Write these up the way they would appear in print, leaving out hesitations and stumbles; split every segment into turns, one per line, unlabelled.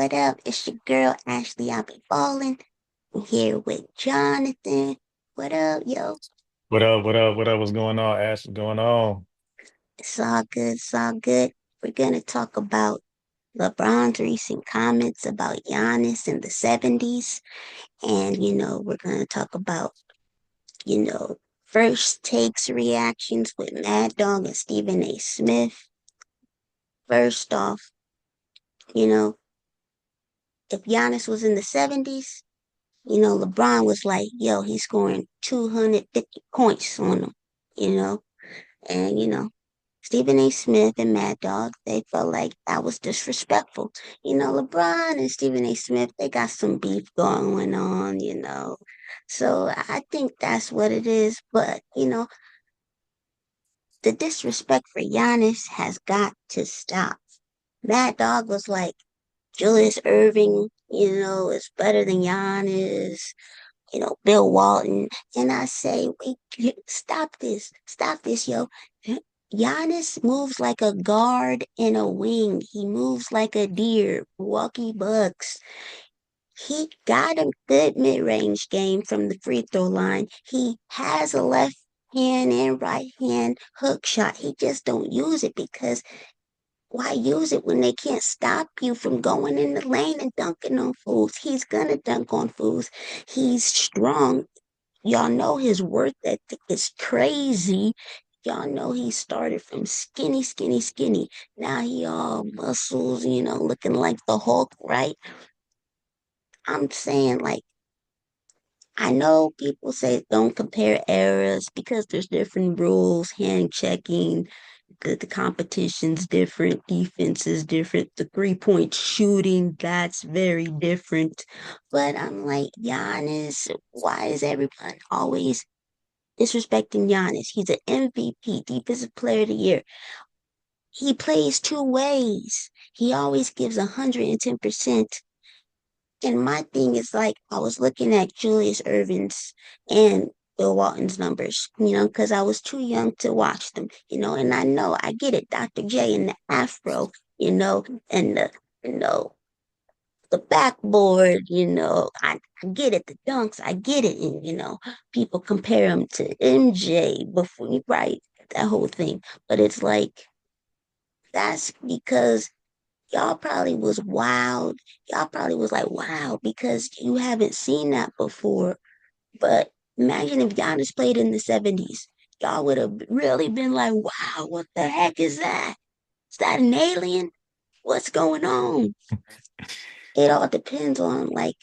What up? It's your girl Ashley. I be ballin'. I'm here with Jonathan. What up, yo?
What up? What up? What up? What's going on, Ash? What's going on?
It's all good. It's all good. We're gonna talk about LeBron's recent comments about Giannis in the '70s, and we're gonna talk about you know first takes reactions with Mad Dog and Stephen A. Smith. First off, you know, if Giannis was in the '70s. LeBron was like, yo, he's scoring 250 points on them, you know? And, Stephen A. Smith and Mad Dog, they felt like that was disrespectful. LeBron and Stephen A. Smith, they got some beef going on. So I think that's what it is. But, the disrespect for Giannis has got to stop. Mad Dog was like, Julius Irving, is better than Giannis. Bill Walton. And I say, wait, stop this, yo. Giannis moves like a guard in a wing. He moves like a deer. Milwaukee Bucks. He got a good mid-range game from the free throw line. He has a left hand and right hand hook shot. He just don't use it because why use it when they can't stop you from going in the lane and dunking on fools? He's gonna dunk on fools. He's strong. Y'all know his work ethic is crazy. Y'all know he started from skinny, skinny, skinny. Now he all muscles, looking like the Hulk, right? I'm saying, like, I know people say don't compare eras because there's different rules, hand checking, the competition's different, defense is different, the 3-point shooting, that's very different. But I'm like, Giannis, why is everyone always disrespecting Giannis? He's an MVP, Defensive Player of the Year. He plays two ways. He always gives 110%. And my thing is like, I was looking at Julius Irvin's and Bill Walton's numbers, because I was too young to watch them, and I know I get it, Dr. J and the Afro, and you know, the backboard, I get it, the dunks, I get it. And, people compare him to MJ before you write that whole thing. But it's like, that's because y'all probably was wild. Y'all probably was like, wow, because you haven't seen that before. But imagine if Giannis played in the '70s. Y'all would have really been like, wow, what the heck is that? Is that an alien? What's going on? It all depends on like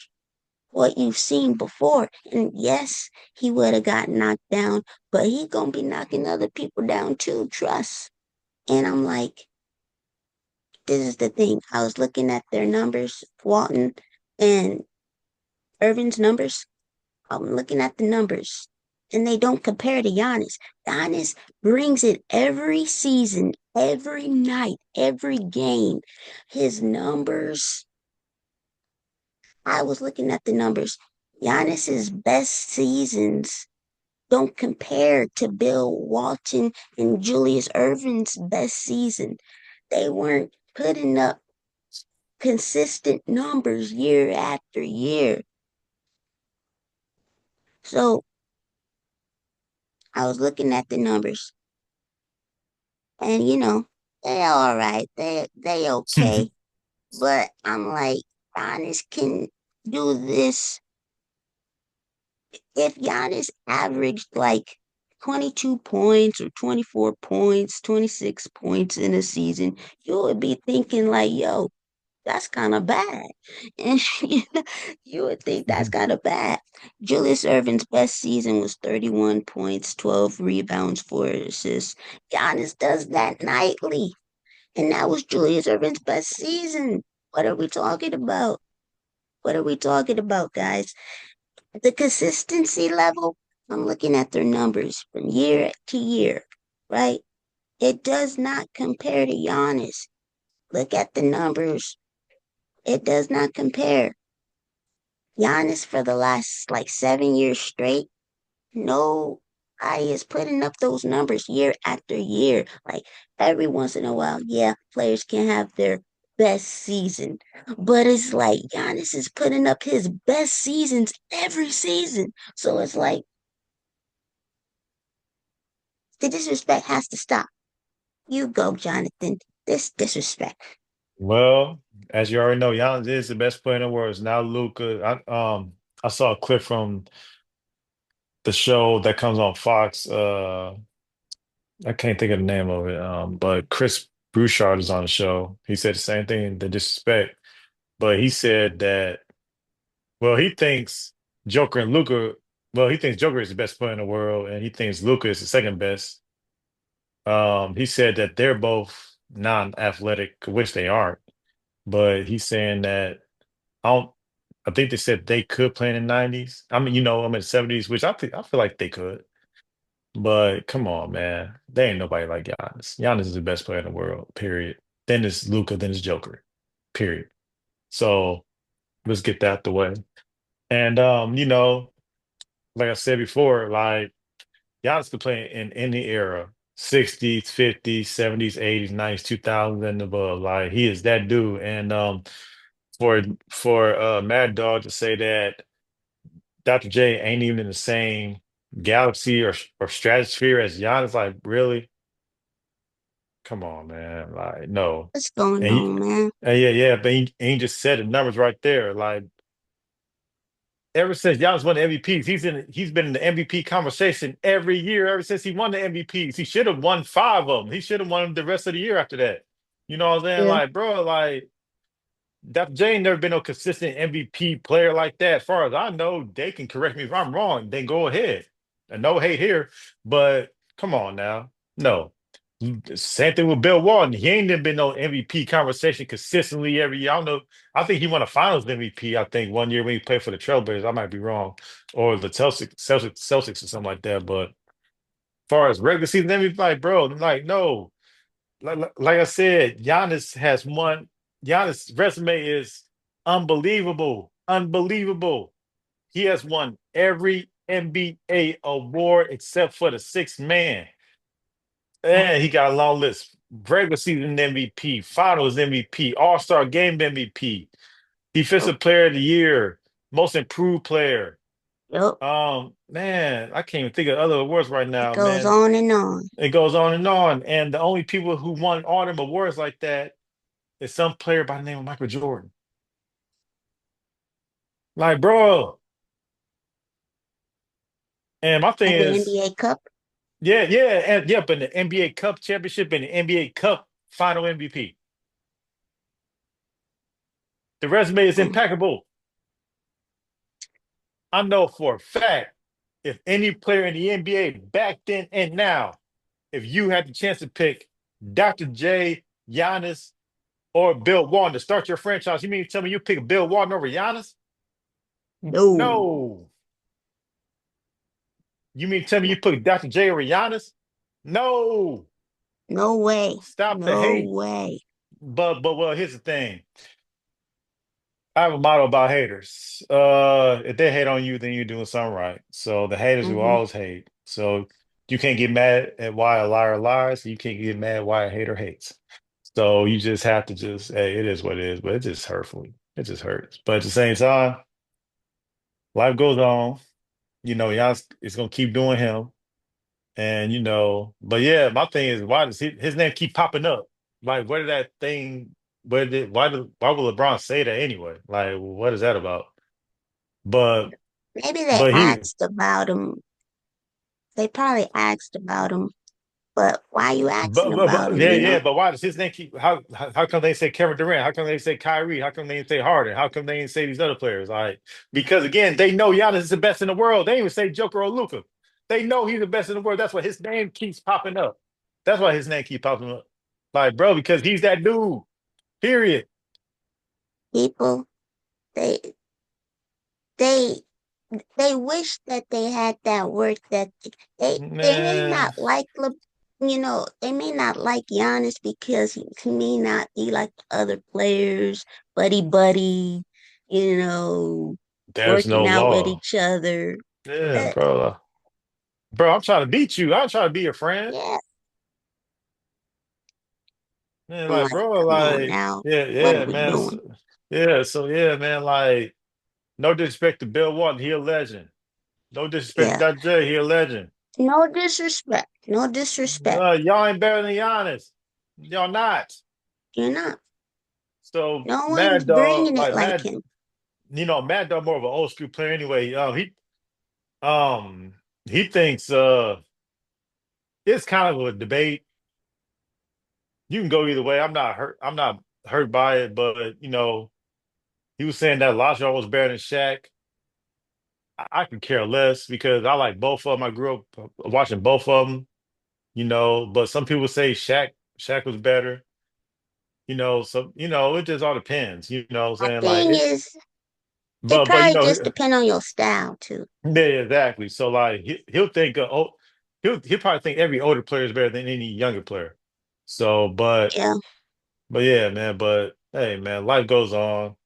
what you've seen before. And yes, he would have got knocked down, but he gonna be knocking other people down too, trust. And I'm like, this is the thing. I was looking at their numbers, Walton and Irvin's numbers. I'm looking at the numbers. And they don't compare to Giannis. Giannis brings it every season, every night, every game. His numbers, I was looking at the numbers. Giannis's best seasons don't compare to Bill Walton and Julius Irvin's best season. They weren't putting up consistent numbers year after year. So I was looking at the numbers and they all right. They okay. But I'm like, Giannis can do this. If Giannis averaged like 22 points or 24 points, 26 points in a season, you would be thinking like, yo, that's kind of bad. And you would think that's kind of bad. Julius Irvin's best season was 31 points, 12 rebounds, 4 assists. Giannis does that nightly. And that was Julius Irvin's best season. What are we talking about? What are we talking about, guys? The consistency level, I'm looking at their numbers from year to year, right? It does not compare to Giannis. Look at the numbers. It does not compare. Giannis for the last like 7 years straight, no I is putting up those numbers year after year. Like every once in a while, yeah, players can have their best season. But it's like Giannis is putting up his best seasons every season. So it's like the disrespect has to stop. You go, Jonathan. This disrespect.
Well, as you already know, Giannis is the best player in the world. It's now Luca. I saw a clip from the show that comes on Fox. I can't think of the name of it. But Chris Broussard is on the show. He said the same thing, the disrespect. But he said that, well, he thinks Joker and Luca, well, he thinks Joker is the best player in the world, and he thinks Luca is the second best. He said that they're both non-athletic, which they aren't. But he's saying that I don't. I think they said they could play in the '90s. I mean, I'm in the '70s, which I feel like they could. But come on, man, there ain't nobody like Giannis. Giannis is the best player in the world. Period. Then it's Luca. Then it's Joker. Period. So let's get that out the way. And like I said before, like Giannis could play in any era. 60s, 50s, 70s, 80s, 90s, 2000s, and above. Like he is that dude. And for Mad Dog to say that Dr. J ain't even in the same galaxy or stratosphere as Giannis, like really? Come on, man. Like, no.
What's going
And,
on, man?
yeah, but he just said the numbers right there. Like ever since Giannis won the MVPs, he's been in the MVP conversation every year ever since he won the MVPs. He should have won five of them. He should have won them the rest of the year after that. You know what I'm saying?
Yeah.
Like, bro, like Dr. J ain't never been no consistent MVP player like that. As far as I know, they can correct me if I'm wrong. Then go ahead. And no hate here, but come on now. No. Same thing with Bill Walton. He ain't never been no MVP conversation consistently every year. I don't know. I think he won a Finals MVP. I think one year when he played for the Trailblazers. I might be wrong, or the Celtics or something like that. But as far as regular season MVP, like bro, like no like I said, Giannis has won. Giannis' resume is unbelievable, unbelievable. He has won every NBA award except for the sixth man, and he got a long list: regular season MVP, Finals MVP, All Star Game MVP,
Yep.
Defensive Player of the Year, Most Improved Player.
Yep.
Man, I can't even think of other awards right
It
now,
goes
man.
on and on.
It goes on and on, and the only people who won all them awards like that is some player by the name of Michael Jordan. Like, bro. And my thing
And the
is,
NBA Cup.
but the NBA Cup championship and the NBA Cup final MVP. The resume is
Mm,
impeccable. I know for a fact if any player in the NBA back then and now, if you had the chance to pick Dr. J, Giannis, or Bill Walton to start your franchise, you mean to tell me you pick Bill Walton over Giannis?
no.
No. You mean to tell me you put Dr. J over Giannis? No.
No way.
Stop the
No
hate.
way.
But well, here's the thing. I have a motto about haters. If they hate on you, then you're doing something right. So the haters will
Hmm.
always hate. So you can't get mad at why a liar lies. You can't get mad why a hater hates. So you just have to just, hey, it is what it is, but it's just hurtful. It just hurts. But at the same time, life goes on. Y'all is gonna keep doing him. And but yeah, my thing is why does his name keep popping up? Like, where did that thing? Why would LeBron say that anyway? Like, what is that about? But
Maybe they
but he
asked about him. They probably asked about him, but why you asking about
but
him,
yeah,
you know?
but why does his name keep how come they say Kevin Durant? How come they say Kyrie? How come they didn't say Harden? How come they didn't say these other players? Like, because again, they know Giannis is the best in the world. They didn't even say Joker or Luca. They know he's the best in the world. That's why his name keeps popping up. That's why his name keeps popping up. Like, bro, because he's that dude. Period.
People, they they they wish that they had that work ethic. They may
Man,
not like they may not like Giannis because he may not be like the other players, buddy, you know,
there's no
working out with
law.
each other.
Yeah,
But
bro. Bro, I'm trying to beat you. I'm trying to be your friend.
yeah,
Man,
I'm
like,
like,
bro,
come on
like,
now.
yeah,
What are
yeah,
we
man.
doing?
So, yeah, so yeah, man, like, no disrespect to Bill Walton, he a legend. No disrespect to
Yeah.
Dr. J, he a legend.
No disrespect. No disrespect.
Y'all ain't better than Giannis. Y'all not.
You're not.
So
No one's
Mad Dog,
bringing it
like
like
Mad,
him.
Mad Dog more of an old school player anyway. Um he thinks it's kind of a debate. You can go either way. I'm not hurt by it, but he was saying that Lajon was better than Shaq. I could care less because I like both of them. I grew up watching both of them, but some people say Shaq was better, so it just all depends, what I'm
My
saying? Like
thing
it,
is, it
but
probably just depend on your style too.
yeah, exactly. So like he'll think he'll probably think every older player is better than any younger player. So
Yeah.
but yeah, man, but hey man, life goes on.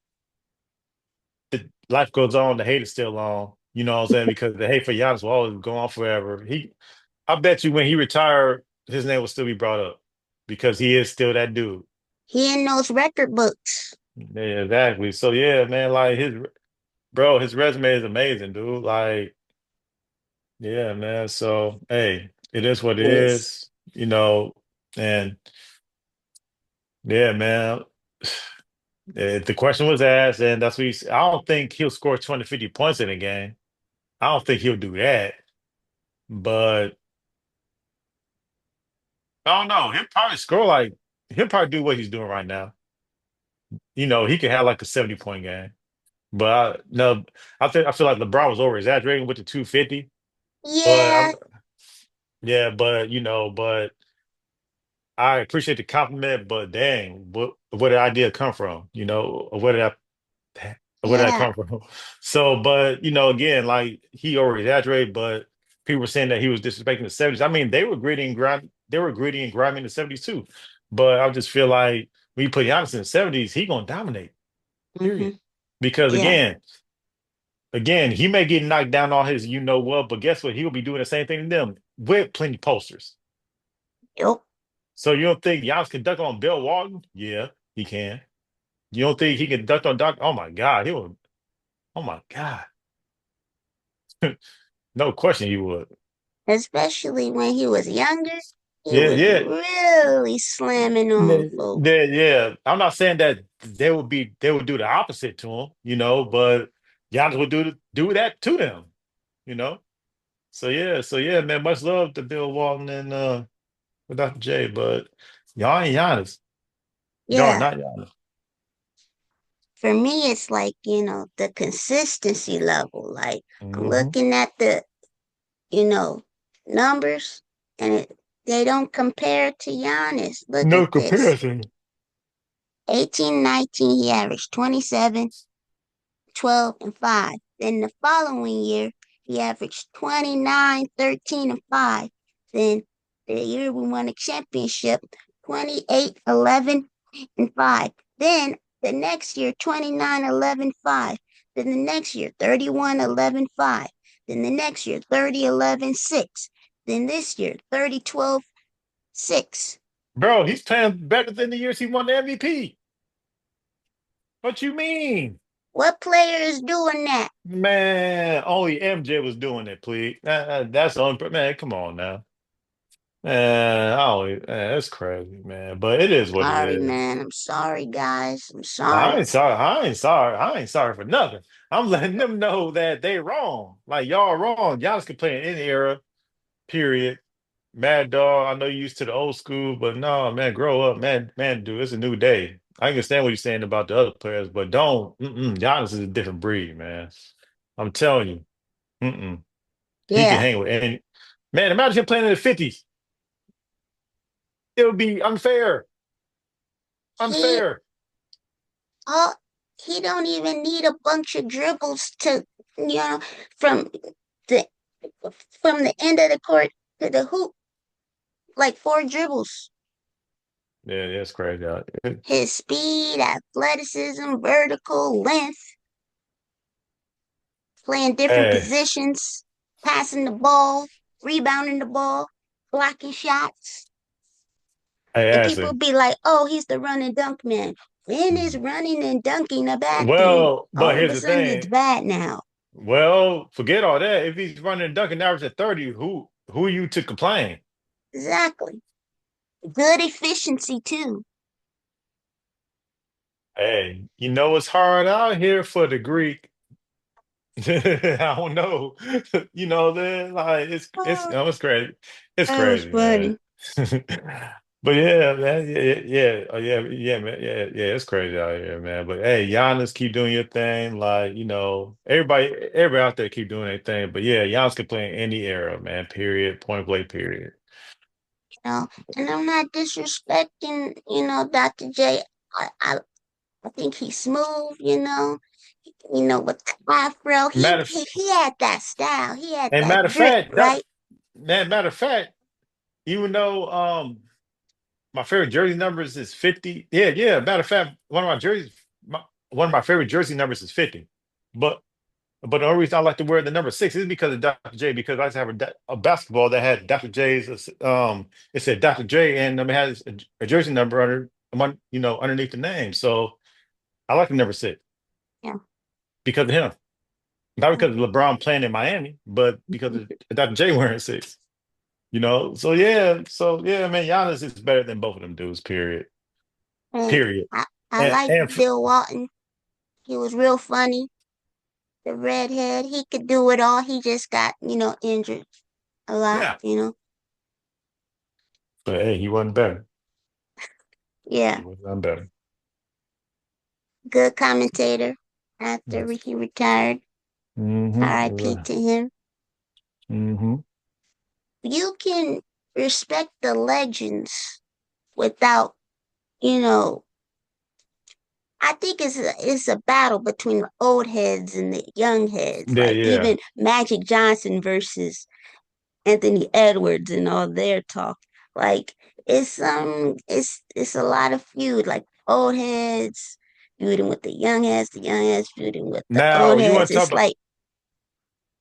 Life goes on, the hate is still on. You know what I'm saying? Because the hate for Giannis will always go on forever. I bet you when he retired, his name will still be brought up because he is still that dude.
He in those record books.
Yeah, exactly. So yeah, man, like his resume is amazing, dude. Like, yeah, man. So hey, it is what it
Yes.
is. And yeah, man. The question was asked, and that's what I don't think he'll score 20, 50 points in a game. I don't think he'll do that. But I don't know. He'll probably do what he's doing right now. He could have like a 70-point game. But no, I feel like LeBron was over exaggerating with the 250. But
Yeah.
I'm yeah, but I appreciate the compliment, but dang, where did the idea come from? Or where did that
Yeah.
come from? So, but again, like he over exaggerated, but people were saying that he was disrespecting the 70s. I mean, they were gritty and grimy in the 70s too. But I just feel like when you put Giannis in the 70s, he gonna dominate, period.
Hmm.
Because
Yeah.
again, he may get knocked down on his what, but guess what? He'll be doing the same thing to them with plenty posters.
Yep.
So you don't think Giannis can dunk on Bill Walton? Yeah, he can. You don't think he can dunk on Doc? Oh my God, he would. Oh my God, no question he would.
Especially when he was younger, he
Yeah,
was
yeah,
really slamming on folks.
yeah, yeah. I'm not saying that they would do the opposite to him, but Giannis would do that to them, you know. So yeah, man. Much love to Bill Walton and Dr. J, but y'all ain't Giannis. Y'all are
Yeah.
not Giannis.
For me, it's like, the consistency level. Like, I'm
Hmm.
looking at the, you know, numbers and they don't compare to Giannis. Look at
No
this.
comparison.
18-19, he averaged 27, 12, and 5. Then the following year, he averaged 29, 13, and 5. Then the year we won the championship, 28, 11, and 5. Then the next year, 29, 11, 5. Then the next year, 31, 11, 5. Then the next year, 30, 11, 6. Then this year, 30, 12, 6.
Bro, he's playing better than the years he won the MVP. What you mean?
What player is doing that?
Man, only MJ was doing it, please. That's the only man. Come on now. That's crazy, man. But it is what it
Sorry,
is.
man. I'm sorry, guys. I'm
I
sorry.
ain't sorry. I ain't sorry. I ain't sorry for nothing. I'm letting them know that they wrong. Like y'all wrong. Y'all can play in any era, period. Mad Dog, I know you used to the old school, but no, man, grow up, man, dude, it's a new day. I understand what you're saying about the other players, but Giannis is a different breed, man. I'm telling you, mm-mm. He can
Yeah.
hang with any man. Imagine him playing in the 50s. It would be unfair,
He
unfair.
all he don't even need a bunch of dribbles to from the from the end of the court to the hoop, like 4 dribbles.
Yeah, that's crazy.
His speed, athleticism, vertical length, playing different
Hey,
positions, passing the ball, rebounding the ball, blocking shots.
Hey,
And people
Ashley.
be like, oh, he's the run and dunk man. When is running and dunking a bad thing?
Well, but
All of
here's
a
the
sudden it's
thing.
bad now.
Well, forget all that. If he's running and dunking average at 30, who are you to complain?
Exactly. Good efficiency too.
Hey, you know it's hard out here for the Greek. I don't know. You know, then like it's
Oh,
no, it's crazy. It's
that was
crazy, man.
funny.
But yeah, man, yeah, man, yeah, it's crazy out here, man. But hey, Giannis, keep doing your thing. Like, everybody out there keep doing their thing. But yeah, Giannis can play in any era, man. Period. Point blank, period.
You know, and I'm not disrespecting, Dr. J. I, I think he's smooth, with the afro. He,
Matter of,
he he had that style. He had
and matter
that
of
drip,
fact,
right?
matter of fact, even though my favorite jersey numbers is 50. Yeah, yeah. Matter of fact, one of my favorite jersey numbers is 50. But but the only reason I like to wear the number 6 is because of Dr. J. Because I used to have a basketball that had Dr. J's. It said Dr. J, and it has a jersey number underneath the name. So I like the number 6
Yeah.
because of him, not because of LeBron playing in Miami, but because of Dr. J wearing 6. So yeah, man, Giannis is better than both of them dudes. Period.
And
Period.
I
And,
like
and
Bill Walton. He was real funny. The redhead, he could do it all. He just got, injured a
yeah,
lot.
but hey, he wasn't better. He
Yeah.
was not better.
Good commentator after he retired. R.I.P.
Mm-hmm.
to him.
Mm-hmm.
You can respect the legends without, you know, I think it's a battle between the old heads and the young heads.
Yeah,
Like
yeah.
even Magic Johnson versus Anthony Edwards and all their talk. Like it's a lot of feud. Like old heads feuding with the young heads feuding with the
Now
old
you want
heads.
to talk
It's
about
like,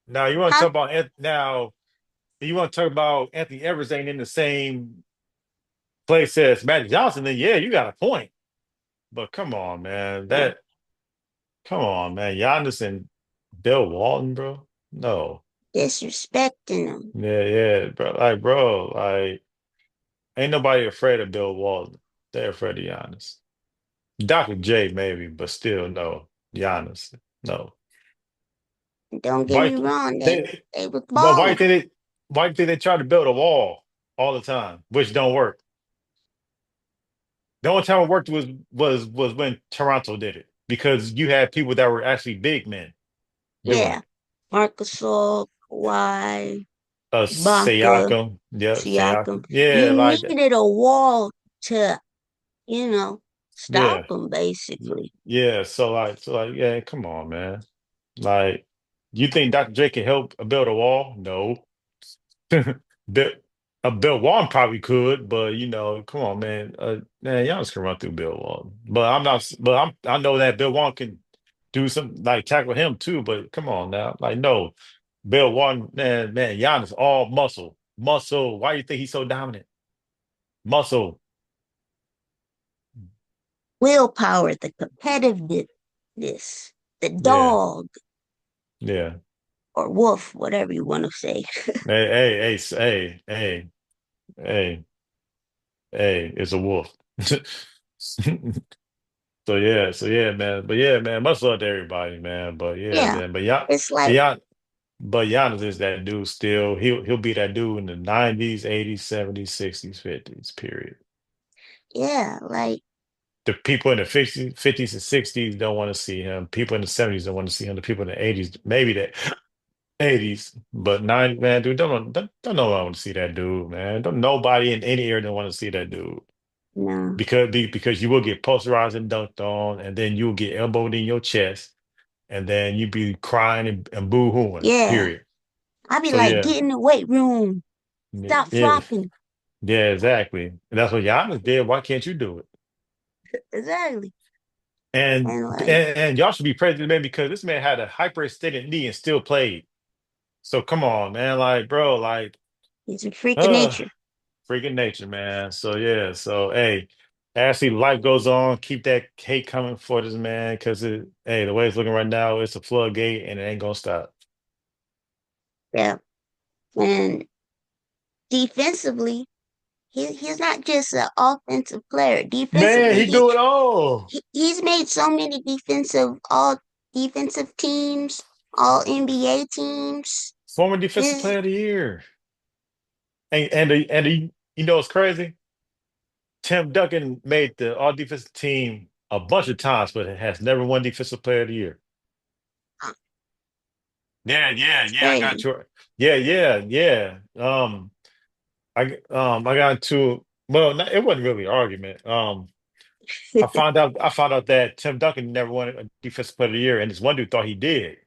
now you want to
huh?
talk about now you want to talk about Anthony Edwards ain't in the same place as Magic Johnson, then yeah, you got a point. But come on, man.
Yeah,
Come on, man. Giannis and Bill Walton, bro. No.
disrespecting them.
Yeah, yeah, bro. Ain't nobody afraid of Bill Walton. They're afraid of Giannis. Dr. J maybe, but still no. Giannis. No.
And don't get
Why
me wrong, they
they
they was
well, why
balling.
did it why did they try to build a wall all the time, which don't work? The only time it worked was when Toronto did it because you had people that were actually big men doing
Yeah,
it.
Marcus Gasol, Kawhi, Ibaka,
Sayakam, yeah,
Siakam.
Sayakam, yeah,
You
like that.
needed a wall to, you know, stop
Yeah,
them basically.
yeah. So like, yeah. Come on, man. Like, you think Dr. J can help build a wall? No. Bill, Bill Walton probably could, but come on, man. Man, y'all just can run through Bill Walton. But I'm not. But I know that Bill Walton can do some like tackle him too. But come on now, like no, Bill Walton, man, Giannis all muscle, muscle. Why do you think he's so dominant? Muscle.
Willpower, the competitiveness, the
Yeah,
dog
yeah.
or wolf, whatever you want to say.
Hey, hey, hey, hey, it's a wolf. So yeah, man. But yeah, man, much love to everybody, man. But yeah,
Yeah,
man.
it's like,
But Giannis is that dude still. He'll be that dude in the 90s, 80s, 70s, 60s, 50s, period.
yeah, like,
The people in the 50s and 60s don't want to see him. People in the 70s don't want to see him. The people in the 80s, maybe the 80s, but 90, man, dude, don't know I want to see that dude, man. Don't nobody in any area don't want to see that dude.
no,
Because you will get posterized and dunked on, and then you'll get elbowed in your chest, and then you be crying and boo-hooing,
yeah.
period.
I be
So
like,
yeah,
get in the weight room, stop
yeah,
flopping.
yeah, exactly. And that's what Giannis did. Why can't you do it?
Exactly.
And
And
and,
like,
and y'all should be praising the man because this man had a hyperextended knee and still played. So come on, man. Like, bro, like,
he's a freak of
uh,
nature.
freaking nature, man. So yeah, so hey, Ashley, life goes on. Keep that hate coming for this man, because hey, the way it's looking right now, it's a floodgate and it ain't gonna stop.
Yeah. And defensively, he's not just an offensive player.
Man,
Defensively,
he do it all.
he's made so many all defensive teams, all NBA teams.
Former defensive
His
player of the year. You know what's crazy? Tim Duncan made the all defensive team a bunch of times, but has never won defensive player of the year. Yeah, yeah,
it's
yeah. I got
crazy.
you. Yeah, yeah, yeah. I got into well, it wasn't really an argument. I found out that Tim Duncan never won a defensive player of the year, and this one dude thought he did.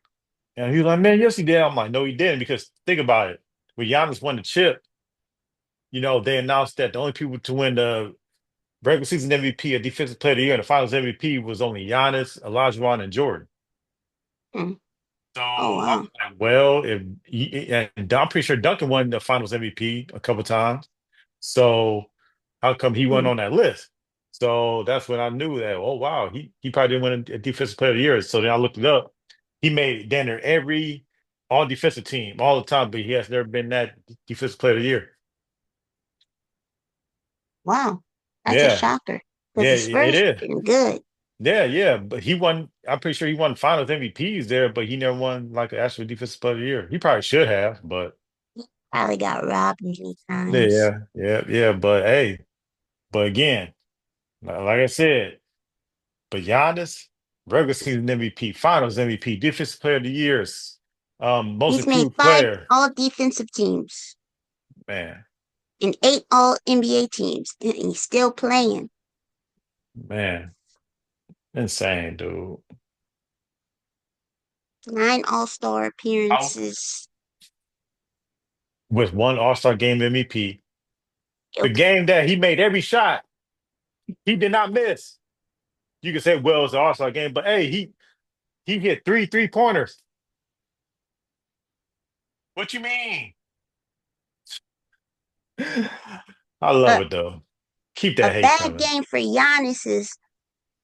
And he was like, "Man, yes, he did." I'm like, "No, he didn't," because think about it. When Giannis won the chip, they announced that the only people to win the regular season MVP, a defensive player of the year, and the finals MVP was only Giannis, Olajuwon, and Jordan.
Mm.
So
Oh
I'm
wow.
like, well, and I'm pretty sure Duncan won the finals MVP a couple times. So how come he wasn't
Mm.
on that list? So that's when I knew that, oh wow, he probably didn't win a defensive player of the year. So then I looked it up. He made damn near every all defensive team all the time, but he has never been that defensive player of the year.
Wow. That's a
Yeah,
shocker. Because
yeah,
the
it
Spurs
is.
been good.
Yeah, yeah. But he won, I'm pretty sure he won finals MVPs there, but he never won like an actual defensive player of the year. He probably should have, but
Probably got robbed many times.
yeah, yeah, yeah. But hey, but again, like I said, but Giannis, regular season MVP, Finals MVP, Defensive Player of the Years, Most
He's made
Improved
five
Player.
all defensive teams
Man,
and eight all NBA teams. And he's still playing.
man, insane, dude.
Nine all-star
Out
appearances.
with one All-Star Game MVP, the
Yep.
game that he made every shot, he did not miss. You can say, well, it's an All-Star game, but hey, he hit three pointers. What you mean? I love
A,
it though. Keep
a
that hate
bad
coming.
game for Giannis is,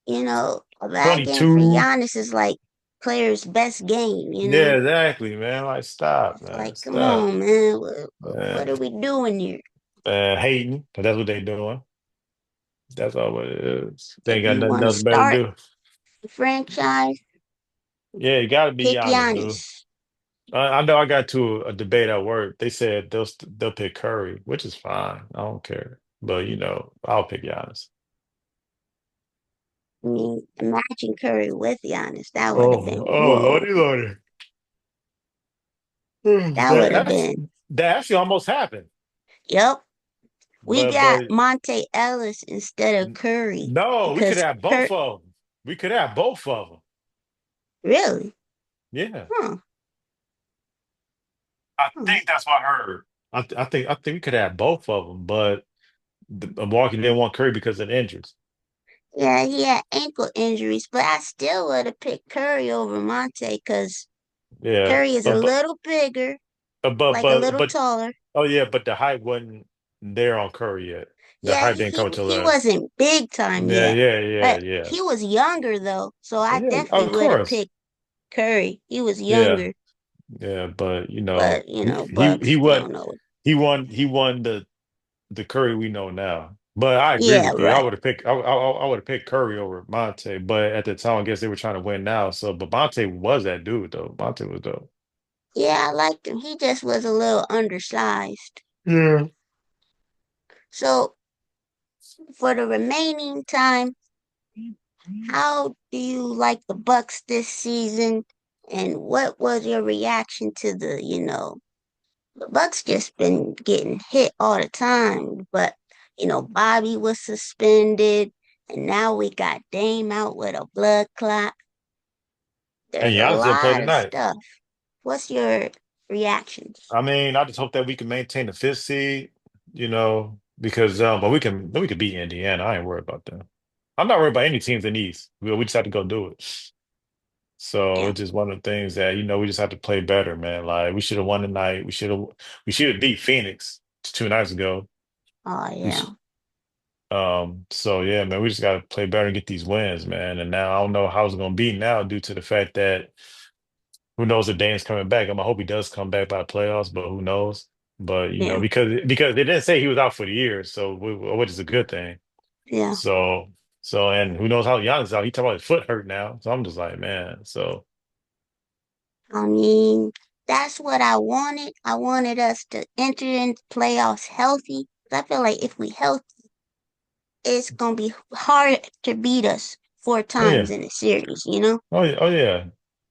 a bad game for
22.
Giannis is like player's best game.
Yeah, exactly, man. Like, stop,
It's
man.
like, come
Stop.
on, man. What
Man.
are we doing here?
Hating, 'cause that's what they doing. That's all what it is. They
If
ain't got
you
nothing
want to
else better to
start
do.
the franchise,
Yeah, you got to be
pick
honest, dude.
Giannis.
I know I got to a debate at work. They said they'll pick Curry, which is fine. I don't care. But I'll pick Giannis.
I mean, imagine Curry with Giannis. That would have been
Oh,
whoa.
Lordy, Lordy.
That would have been.
That actually almost happened.
Yep. We got
But
Monte Ellis instead of Curry
no, we could
because
have both
Curry.
of them. We could have both of them.
Really?
Yeah,
Huh.
I
Huh.
think that's what I heard. I think we could have both of them, but Milwaukee didn't want Curry because of the injuries.
Yeah, he had ankle injuries, but I still would have picked Curry over Monte because
Yeah,
Curry is a little bigger, like a little
but
taller.
oh yeah, but the hype wasn't there on Curry yet. The
Yeah,
hype didn't come until
he wasn't big time
yeah,
yet,
yeah, yeah,
but
yeah.
he was younger though, so
Oh,
I
yeah,
definitely
of
would have
course.
picked Curry. He was
Yeah,
younger,
yeah, but
but
he
Bucks, they
won
don't know.
he won the Curry we know now. But I agree
Yeah,
with you.
right.
I would have picked Curry over Monte, but at the time I guess they were trying to win now. So but Monte was that dude though. Monte was dope.
Yeah, I liked him. He just was a little undersized.
Yeah.
So for the remaining time, how do you like the Bucks this season? And what was your reaction to the Bucks just been getting hit all the time, but Bobby was suspended, and now we got Dame out with a blood clot.
And
There's a
Giannis didn't play
lot of
tonight.
stuff. What's your reactions?
I mean, I just hope that we can maintain the fifth seed, because but we can beat Indiana. I ain't worried about that. I'm not worried about any teams in the East. We just have to go do it. So
Yeah,
it's just one of the things that we just have to play better, man. Like we should have won tonight. We should have beat Phoenix 2 nights ago.
Oh
We
yeah,
sh- so yeah, man, we just gotta play better and get these wins, man. And now I don't know how it's gonna be now due to the fact that who knows if Dame's coming back. I hope he does come back by the playoffs, but who knows? But
yeah,
because they didn't say he was out for the year, so which is a good thing.
yeah.
So and who knows how Giannis is out? He talking about his foot hurt now. So I'm just like, man. So
I mean, that's what I wanted. I wanted us to enter into playoffs healthy. I feel like if we healthy, it's gonna be hard to beat us four
oh
times
yeah,
in a series. You know?
oh yeah,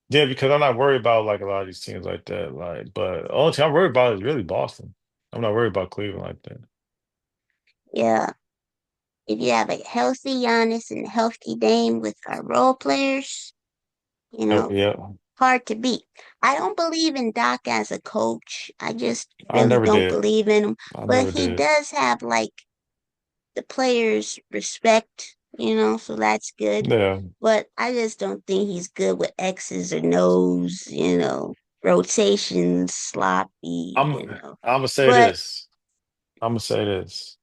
yeah. Because I'm not worried about like a lot of these teams like that. Like, but the only thing I'm worried about is really Boston. I'm not worried about Cleveland like that.
Yeah. If you have a healthy Giannis and a healthy Dame with our role players, you
Oh,
know,
yeah,
hard to beat. I don't believe in Doc as a coach. I just
I
really
never
don't
did.
believe in him.
I
But
never
he
did.
does have like the players' respect, so that's good.
Yeah,
But I just don't think he's good with X's or no's, rotations,
I'm
sloppy.
I'm gonna say
But
this. I'm gonna say this.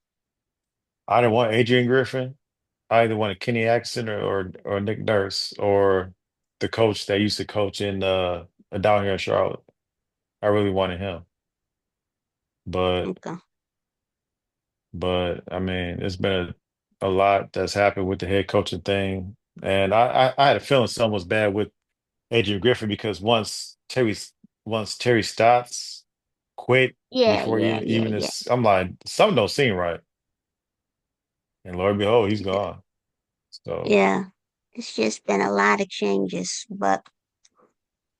I didn't want Adrian Griffin. I either wanted Kenny Atkinson or Nick Nurse or the coach that used to coach in down here in Charlotte. I really wanted him. But
okay.
I mean, it's been a lot that's happened with the head coaching thing. And I had a feeling something was bad with Adrian Griffin because once Terry Stotts quit
Yeah,
before
yeah, yeah,
even
yeah.
this, I'm like, something don't seem right. And Lord behold, he's gone. So
Yeah. It's just been a lot of changes. But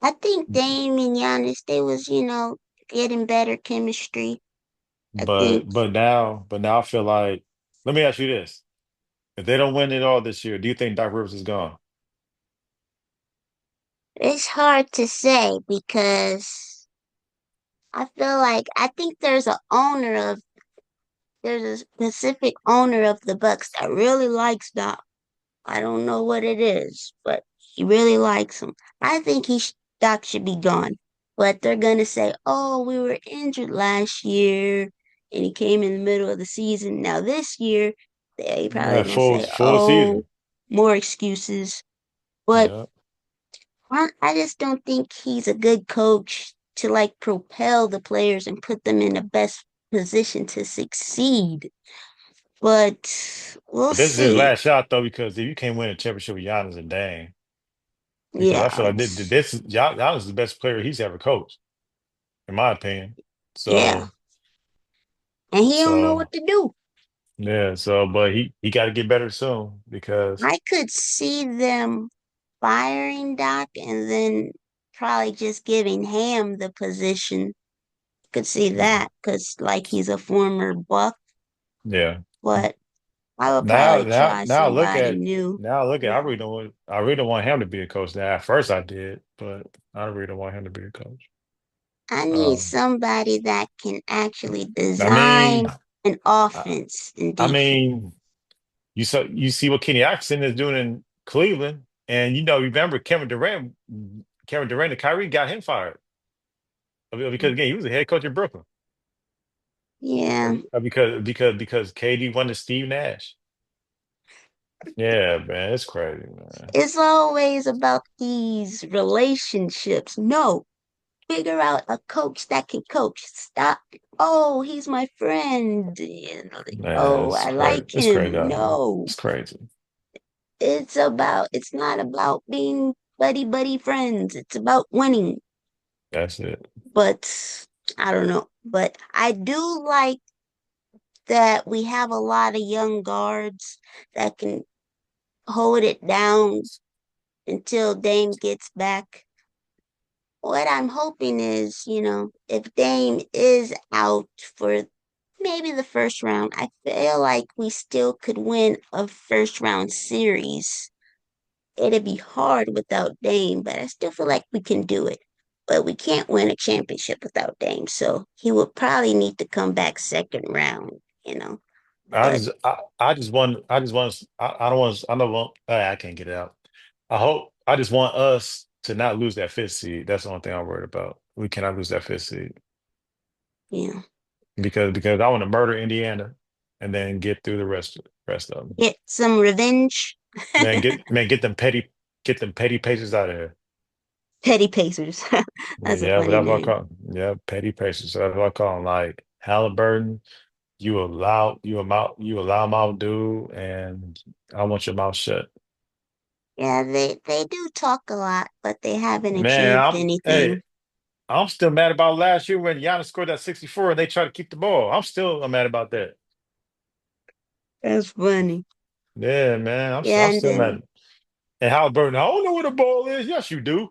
I think Dame and Giannis, they was, getting better chemistry. I think
but now I feel like let me ask you this. If they don't win it all this year, do you think Doc Rivers is gone?
it's hard to say because I think there's a specific owner of the Bucks that really likes Doc. I don't know what it is, but he really likes him. I think Doc should be gone. But they're gonna say, "Oh, we were injured last year, and he came in the middle of the season." Now this year, they probably gonna say,
Full
"Oh,
season.
more excuses." But
Yeah.
I just don't think he's a good coach to like propel the players and put them in the best position to succeed. But we'll
But this is his
see.
last shot though, because if you can't win a championship with Giannis and Dame, because
Yeah,
I feel like Giannis is the best player he's ever coached, in my opinion.
yeah,
So
and he don't know
so
what to do.
yeah, so but he got to get better soon because
I could see them firing Doc and then probably just giving Ham the position. Could see that because like he's a former Buck,
yeah.
but I would probably try
Now look
somebody
at
new.
I
Yeah.
really don't want him to be a coach now. At first I did, but I really don't want him to be a coach.
I need
Um,
somebody that can actually
I mean,
design an
I,
offense and
I
defense.
mean, you see what Kenny Atkinson is doing in Cleveland, and remember Kevin Durant and Kyrie got him fired. Because again, he was the head coach in Brooklyn.
Yeah,
Because KD wanted Steve Nash. Yeah, man, it's crazy, man.
it's always about these relationships. No, figure out a coach that can coach. Stop. Oh, he's my friend.
Man,
Oh,
it's
I
crazy.
like
It's crazy
him.
out here.
No,
It's crazy.
it's not about being buddy friends. It's about winning.
That's it.
But I don't know. But I do like that we have a lot of young guards that can hold it down until Dame gets back. What I'm hoping is, if Dame is out for maybe the first round, I feel like we still could win a first round series. It'd be hard without Dame, but I still feel like we can do it. But we can't win a championship without Dame, so he would probably need to come back second round. But
I don't want, I don't want, I can't get it out. I just want us to not lose that fifth seed. That's the only thing I'm worried about. We cannot lose that fifth seed
yeah,
because I want to murder Indiana. and then get through the rest of them.
Get some revenge.
Man, get them petty Pacers out of here.
Petty Pacers. That's a
Yeah, but
funny
that's what I
name.
call 'em. Yeah, petty Pacers. That's what I call 'em. Like Halliburton, you allow mouth dude, and I want your mouth shut.
Yeah, they do talk a lot, but they haven't
Man,
achieved anything.
I'm still mad about last year when Giannis scored that 64 and they tried to keep the ball. I'm mad about that.
That's funny.
Yeah, man,
Yeah,
I'm
and
still
then
mad. And Halliburton, I don't know where the ball is. Yes, you do.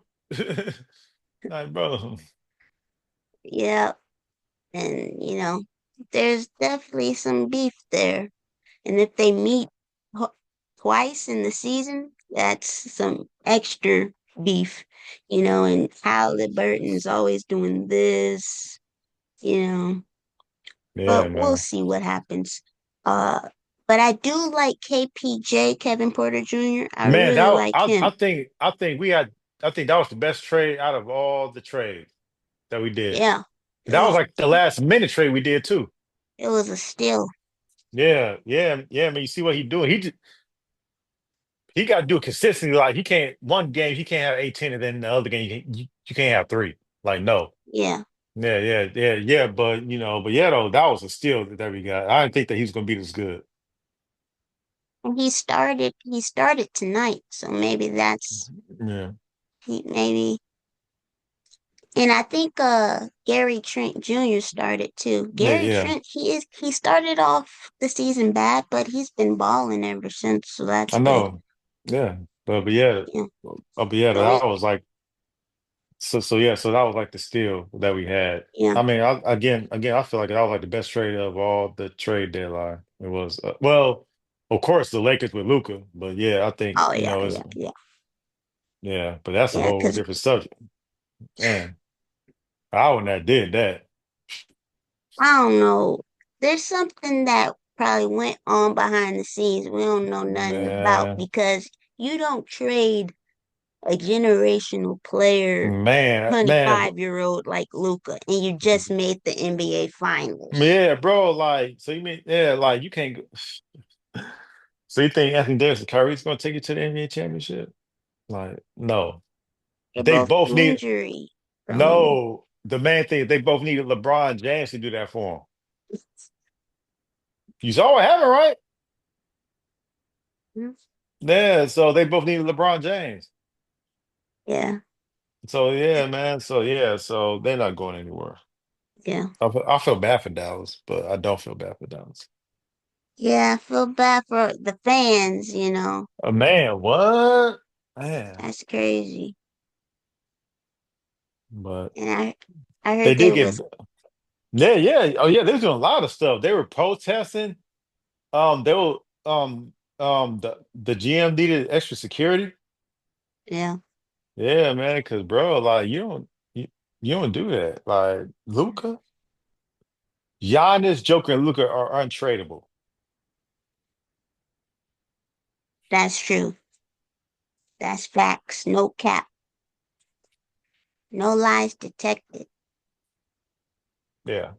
Like, bro.
yeah, and there's definitely some beef there. And if they meet ho- twice in the season, that's some extra beef, and Halliburton's always doing this, you know,
Yeah,
but we'll
man.
see what happens. Uh, but I do like KPJ, Kevin Porter Jr. I
Man,
really like him.
I think we had I think that was the best trade out of all the trades that we did.
Yeah, it
That was
was
like the last minute trade we did too.
it was a steal.
Yeah, man. You see what he doing? He got to do it consistently. Like he can't one game he can't have 18, and then the other game you can't have three. Like no.
Yeah,
Yeah. But but yeah, though that was a steal that we got. I didn't think that he was gonna be this good.
and he started tonight, so maybe that's
Yeah,
he maybe. And I think Gary Trent Jr. started too. Gary
yeah.
Trent, he started off the season bad, but he's been balling ever since, so that's
I
good.
know. Yeah, but yeah,
Yeah. So
that was like so that was like the steal that we had.
yeah.
I mean, again, I feel like that was like the best trade of all the trade deadline. It was of course, the Lakers with Luca, but yeah, I think
Oh yeah,
it's
yeah, yeah.
yeah, but that's a
Yeah,
whole
because
different subject. Man, I wouldn't have did that.
I don't know. There's something that probably went on behind the scenes we don't know nothing about
Man,
because you don't trade a generational player,
man,
25-year-old like Luca, and you just made the NBA Finals.
yeah, bro. Like, so you mean yeah, like you can't. So you think Anthony Davis and Kyrie's gonna take you to the NBA championship? Like, no.
They're
They
both
both need
injury prone.
no. The main thing they both needed LeBron James to do that for them. You saw what happened, right? Yeah. So they both needed LeBron James.
Yeah,
So yeah, man. So yeah. So they're not going anywhere.
yeah.
I feel bad for Dallas, but I don't feel bad for Dallas.
Yeah, I feel bad for the fans.
Man, what? Man,
That's crazy.
but
And I
they
heard they
did get
was
yeah. Oh yeah, they was doing a lot of stuff. They were protesting. They were the GM needed extra security.
yeah.
Yeah, man, because bro, like you don't do that. Like Luca, Giannis, Joker, and Luca are untradeable.
That's true. That's facts. No cap. No lies detected.
Yeah,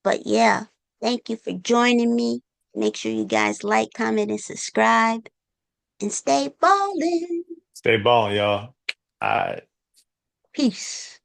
But yeah, thank you for joining me. Make sure you guys like, comment, and subscribe. And stay ballin'.
stay balling, y'all. All right.
Peace.